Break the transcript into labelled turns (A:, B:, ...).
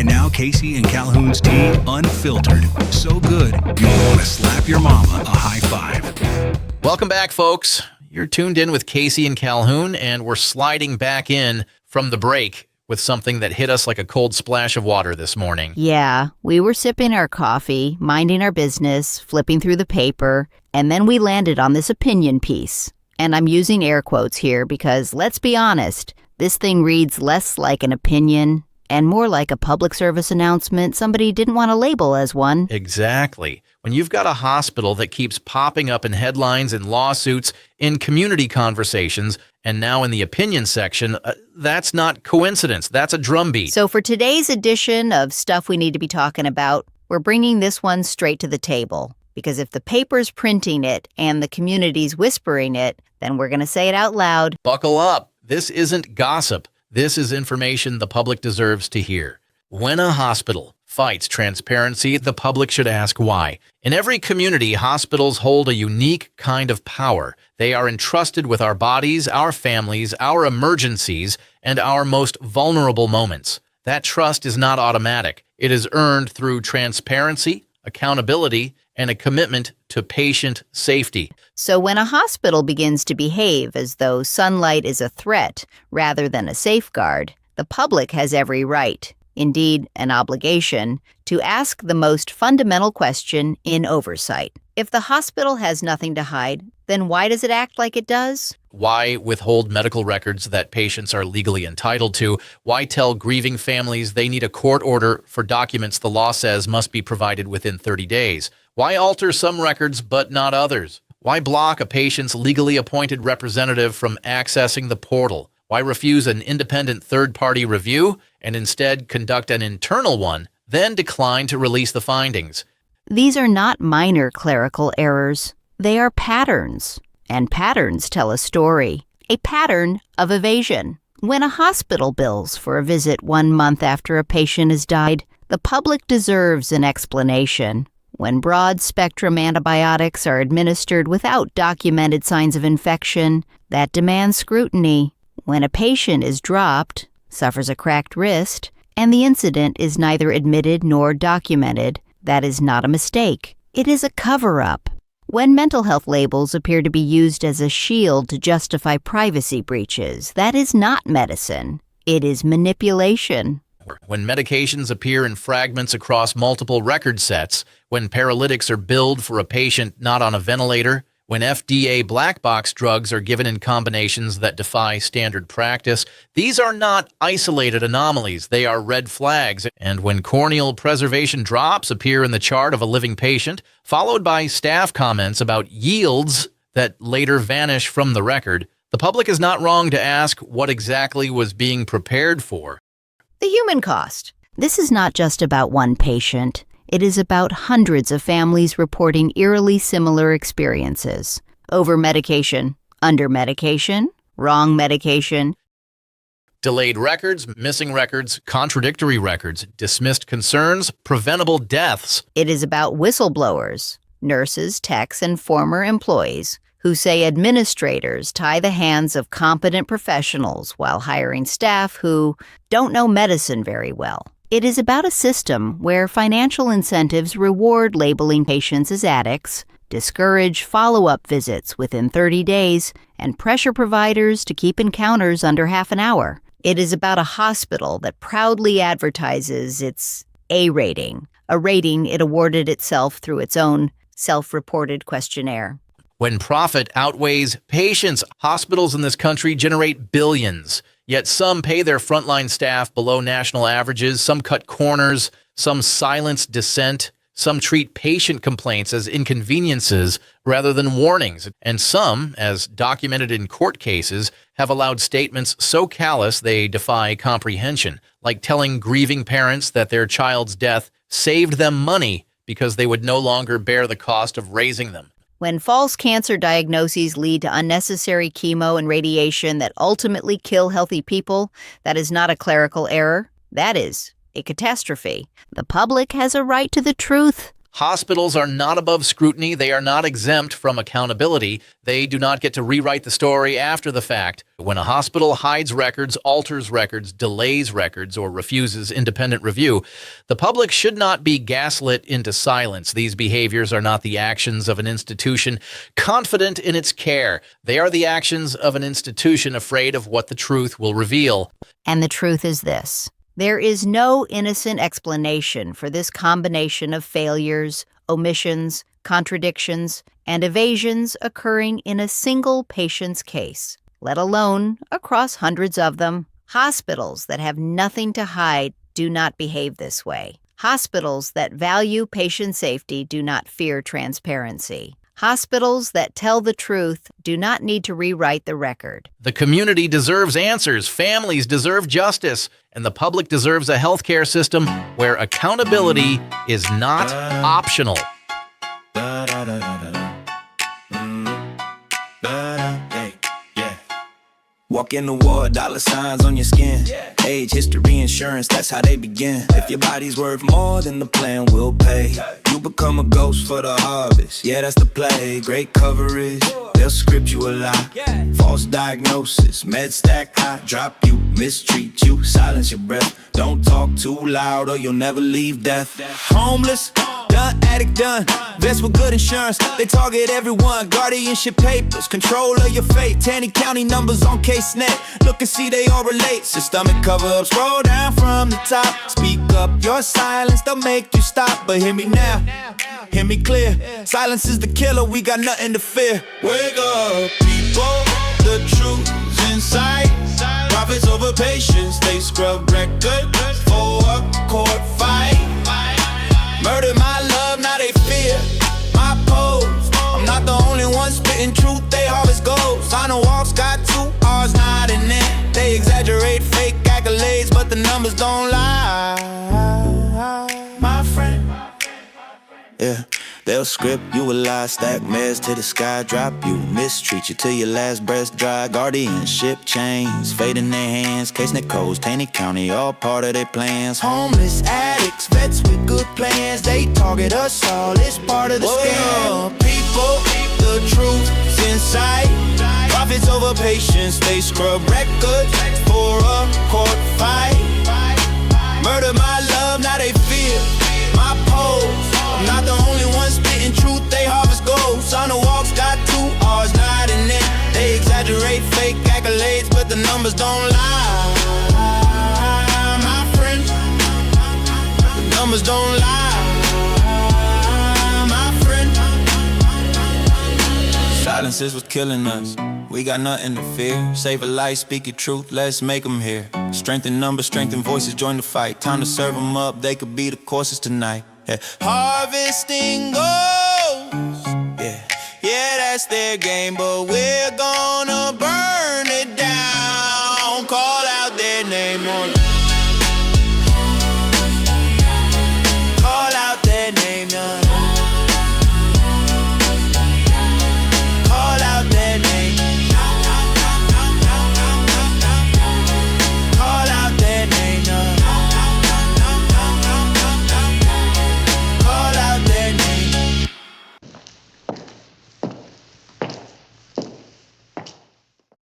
A: And now Casey and Calhoun's tea, unfiltered. So good, you'll want to slap your mama a high five.
B: Welcome back, folks. You're tuned in with Casey and Calhoun, and we're sliding back in from the break with something that hit us like a cold splash of water this morning.
C: Yeah, we were sipping our coffee, minding our business, flipping through the paper, and then we landed on this opinion piece. And I'm using air quotes here because, let's be honest, this thing reads less like an opinion and more like a public service announcement somebody didn't want to label as one.
B: Exactly. When you've got a hospital that keeps popping up in headlines and lawsuits, in community conversations, and now in the opinion section, that's not coincidence. That's a drumbeat.
C: So for today's edition of Stuff We Need to Be Talking About, we're bringing this one straight to the table. Because if the paper's printing it and the community's whispering it, then we're going to say it out loud.
B: Buckle up. This isn't gossip. This is information the public deserves to hear. When a hospital fights transparency, the public should ask why. In every community, hospitals hold a unique kind of power. They are entrusted with our bodies, our families, our emergencies, and our most vulnerable moments. That trust is not automatic. It is earned through transparency, accountability, and a commitment to patient safety.
C: So when a hospital begins to behave as though sunlight is a threat rather than a safeguard, the public has every right, indeed an obligation, to ask the most fundamental question in oversight. If the hospital has nothing to hide, then why does it act like it does?
B: Why withhold medical records that patients are legally entitled to? Why tell grieving families they need a court order for documents the law says must be provided within 30 days? Why alter some records but not others? Why block a patient's legally appointed representative from accessing the portal? Why refuse an independent third-party review and instead conduct an internal one, then decline to release the findings?
C: These are not minor clerical errors. They are patterns. And patterns tell a story. A pattern of evasion. When a hospital bills for a visit 1 month after a patient has died, the public deserves an explanation. When broad-spectrum antibiotics are administered without documented signs of infection, that demands scrutiny. When a patient is dropped, suffers a cracked wrist, and the incident is neither admitted nor documented, that is not a mistake. It is a cover-up. When mental health labels appear to be used as a shield to justify privacy breaches, that is not medicine. It is manipulation.
B: When medications appear in fragments across multiple record sets, when paralytics are billed for a patient not on a ventilator, when FDA black box drugs are given in combinations that defy standard practice, these are not isolated anomalies. They are red flags. And when corneal preservation drops appear in the chart of a living patient, followed by staff comments about yields that later vanish from the record, the public is not wrong to ask what exactly was being prepared for.
C: The human cost. This is not just about one patient. It is about hundreds of families reporting eerily similar experiences. Over-medication, under-medication, wrong medication.
B: Delayed records, missing records, contradictory records, dismissed concerns, preventable deaths.
C: It is about whistleblowers, nurses, techs, and former employees who say administrators tie the hands of competent professionals while hiring staff who don't know medicine very well. It is about a system where financial incentives reward labeling patients as addicts, discourage follow-up visits within 30 days, and pressure providers to keep encounters under half an hour. It is about a hospital that proudly advertises its A rating, a rating it awarded itself through its own self-reported questionnaire.
B: When profit outweighs patients, hospitals in this country generate billions. Yet some pay their frontline staff below national averages, some cut corners, some silence dissent, some treat patient complaints as inconveniences rather than warnings, and some, as documented in court cases, have allowed statements so callous they defy comprehension, like telling grieving parents that their child's death saved them money because they would no longer bear the cost of raising them.
C: When false cancer diagnoses lead to unnecessary chemo and radiation that ultimately kill healthy people, that is not a clerical error. That is a catastrophe. The public has a right to the truth.
B: Hospitals are not above scrutiny. They are not exempt from accountability. They do not get to rewrite the story after the fact. When a hospital hides records, alters records, delays records, or refuses independent review, the public should not be gaslit into silence. These behaviors are not the actions of an institution confident in its care. They are the actions of an institution afraid of what the truth will reveal.
C: And the truth is this. There is no innocent explanation for this combination of failures, omissions, contradictions, and evasions occurring in a single patient's case, let alone across hundreds of them. Hospitals that have nothing to hide do not behave this way. Hospitals that value patient safety do not fear transparency. Hospitals that tell the truth do not need to rewrite the record.
B: The community deserves answers, families deserve justice, and the public deserves a healthcare system where accountability is not optional.
D: Walk in the ward, dollar signs on your skin. Age, history, insurance, that's how they begin. If your body's worth more than the plan will pay, you become a ghost for the harvest. Yeah, that's the play. Great coverage, they'll script you a lie. False diagnosis, med stack high. Drop you, mistreat you, silence your breath. Don't talk too loud or you'll never leave death. Homeless, done, addict done. Vest with good insurance, they target everyone. Guardianship papers, control of your fate. Tanny County numbers on CaseNet. Look and see they all relate. Systemic cover up, scroll down from the top. Speak up, your silence, they'll make you stop. But hear me now, hear me clear. Silence is the killer, we got nothing to fear. Wake up, people, the truth's inside. Profits over patience, they scrub records for a court fight. Murder my love, now they fear my pose. I'm not the only one spitting truth, they harvest goals. On the walks got 2 R's not in it. They exaggerate fake accolades, but the numbers don't lie, my friend. Yeah, they'll script you a lie, stack meds to the sky, drop you, mistreat you till your last breath dry. Guardianship chains, fade in their hands. CaseNet codes, Taney County, all part of their plans. Homeless addicts, vets with good plans. They target us all, it's part of the scam. People, the truth's inside. Profits over patience, they scrub records for a court fight. Murder my love, now they fear my pose. I'm not the only one spitting truth, they harvest goals. On the walks got 2 R's not in it. They exaggerate fake accolades, but the numbers don't lie, my friend. The numbers don't lie, my friend. Silence is what's killing us. We got nothing to fear. Save a life, speak your truth, let's make them hear. Strengthen numbers, strengthen voices, join the fight. Time to serve them up, they could be the courses tonight. Yeah. Harvesting goals, yeah, that's their game, but we're gonna